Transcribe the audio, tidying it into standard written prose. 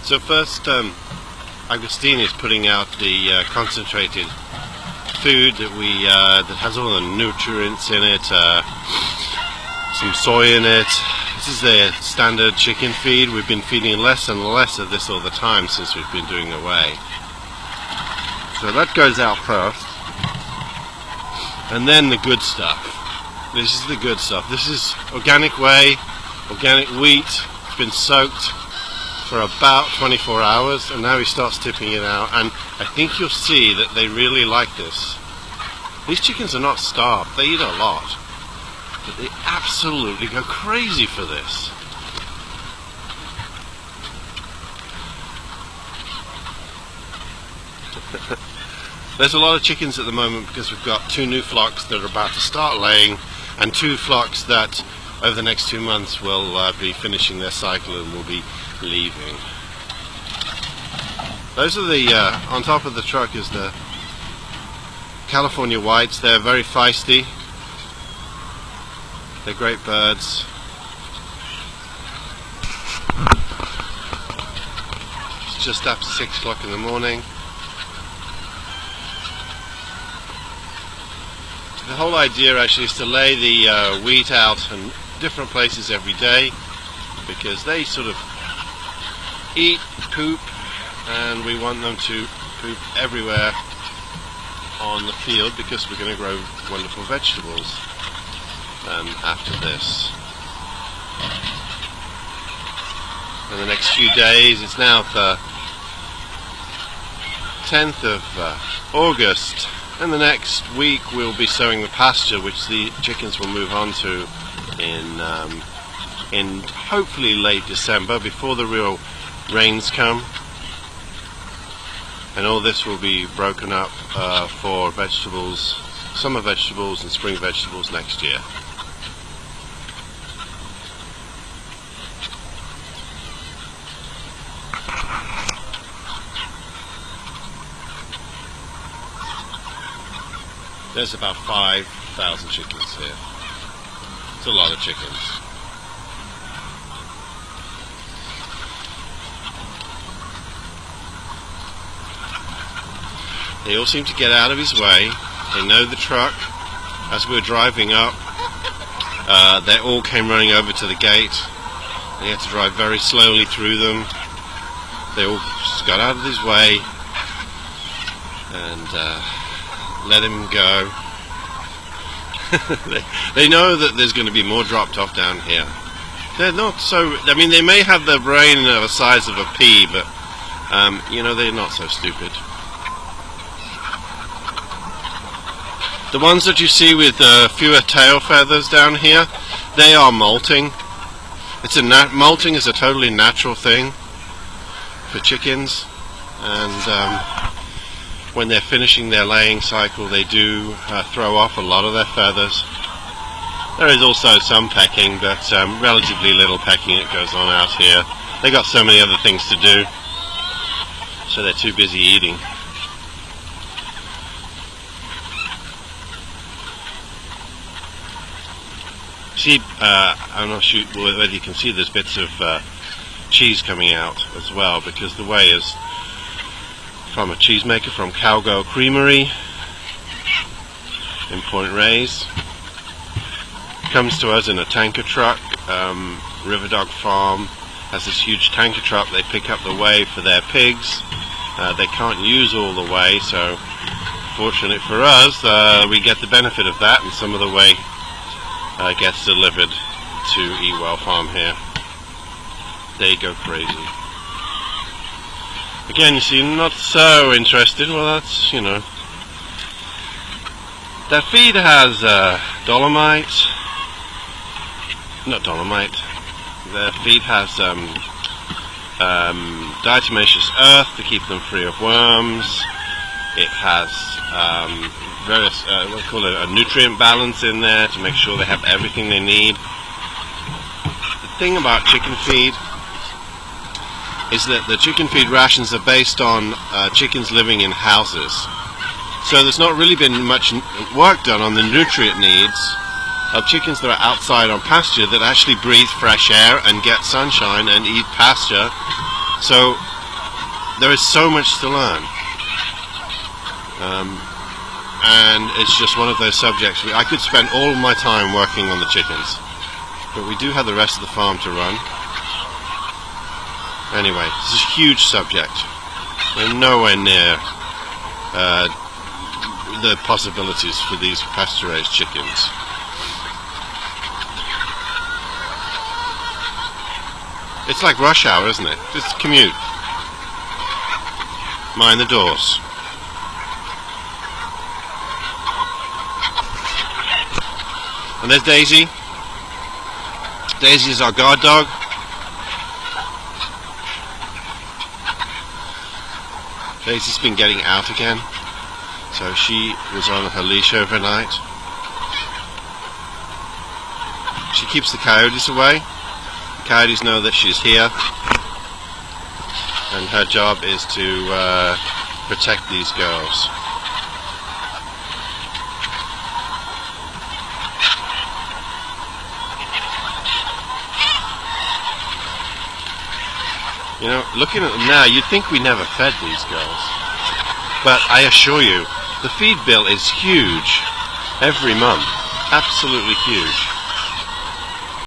So first, Agostini is putting out the concentrated food that has all the nutrients in it, some soy in it. This is the standard chicken feed. We've been feeding less and less of this all the time since we've been doing away. So that goes out first, and then the good stuff. This is the good stuff. This is organic whey, organic wheat. It's been soaked for about 24 hours, and now he starts tipping it out, and I think you'll see that they really like this. These chickens are not starved, they eat a lot, but they absolutely go crazy for this. There's a lot of chickens at the moment because we've got 2 new flocks that are about to start laying, and 2 flocks that over the next 2 months will be finishing their cycle and will be leaving. Those are the, on top of the truck is the California whites. They're very feisty. They're great birds. It's just after 6 o'clock in the morning. The whole idea actually is to lay the wheat out in different places every day, because they sort of eat, poop, and we want them to poop everywhere on the field because we're going to grow wonderful vegetables after this. In the next few days, it's now the 10th of August, and the next week we'll be sowing the pasture, which the chickens will move on to in hopefully late December, before the real rains come, and all this will be broken up for vegetables, summer vegetables and spring vegetables next year. There's about 5,000 chickens here. It's a lot of chickens. They all seem to get out of his way. They know the truck. As we were driving up, they all came running over to the gate. And he had to drive very slowly through them. They all just got out of his way and let him go. They know that there's going to be more dropped off down here. They're not so, I mean, they may have the brain the size of a pea, but you know, they're not so stupid. The ones that you see with fewer tail feathers down here, they are molting. Molting is a totally natural thing for chickens, and when they're finishing their laying cycle, they do throw off a lot of their feathers. There is also some pecking, but relatively little pecking that goes on out here. They got so many other things to do, so they're too busy eating. See, I'm not sure whether you can see there's bits of cheese coming out as well, because the whey is from a cheesemaker from Cowgirl Creamery in Point Reyes. Comes to us in a tanker truck. River Dog Farm has this huge tanker truck. They pick up the whey for their pigs. They can't use all the whey, so fortunately for us, we get the benefit of that, and some of the whey gets delivered to Ewell Farm here. They go crazy. Again, you see, not so interested. Well, that's, you know. Their feed has dolomite. Not dolomite. Their feed has diatomaceous earth to keep them free of worms. It has various, what we call a nutrient balance in there to make sure they have everything they need. The thing about chicken feed is that the chicken feed rations are based on chickens living in houses. So there's not really been much work done on the nutrient needs of chickens that are outside on pasture that actually breathe fresh air and get sunshine and eat pasture. So there is so much to learn. And it's just one of those subjects. I could spend all of my time working on the chickens, but we do have the rest of the farm to run. Anyway, this is a huge subject. We're nowhere near the possibilities for these pasture-raised chickens. It's like rush hour, isn't it? Just commute. Mind the doors. And there's Daisy. Daisy is our guard dog. Daisy's been getting out again, so she was on her leash overnight. She keeps the coyotes away. The coyotes know that she's here, and her job is to protect these girls. You know, looking at them now, you'd think we never fed these girls. But I assure you, the feed bill is huge every month. Absolutely huge.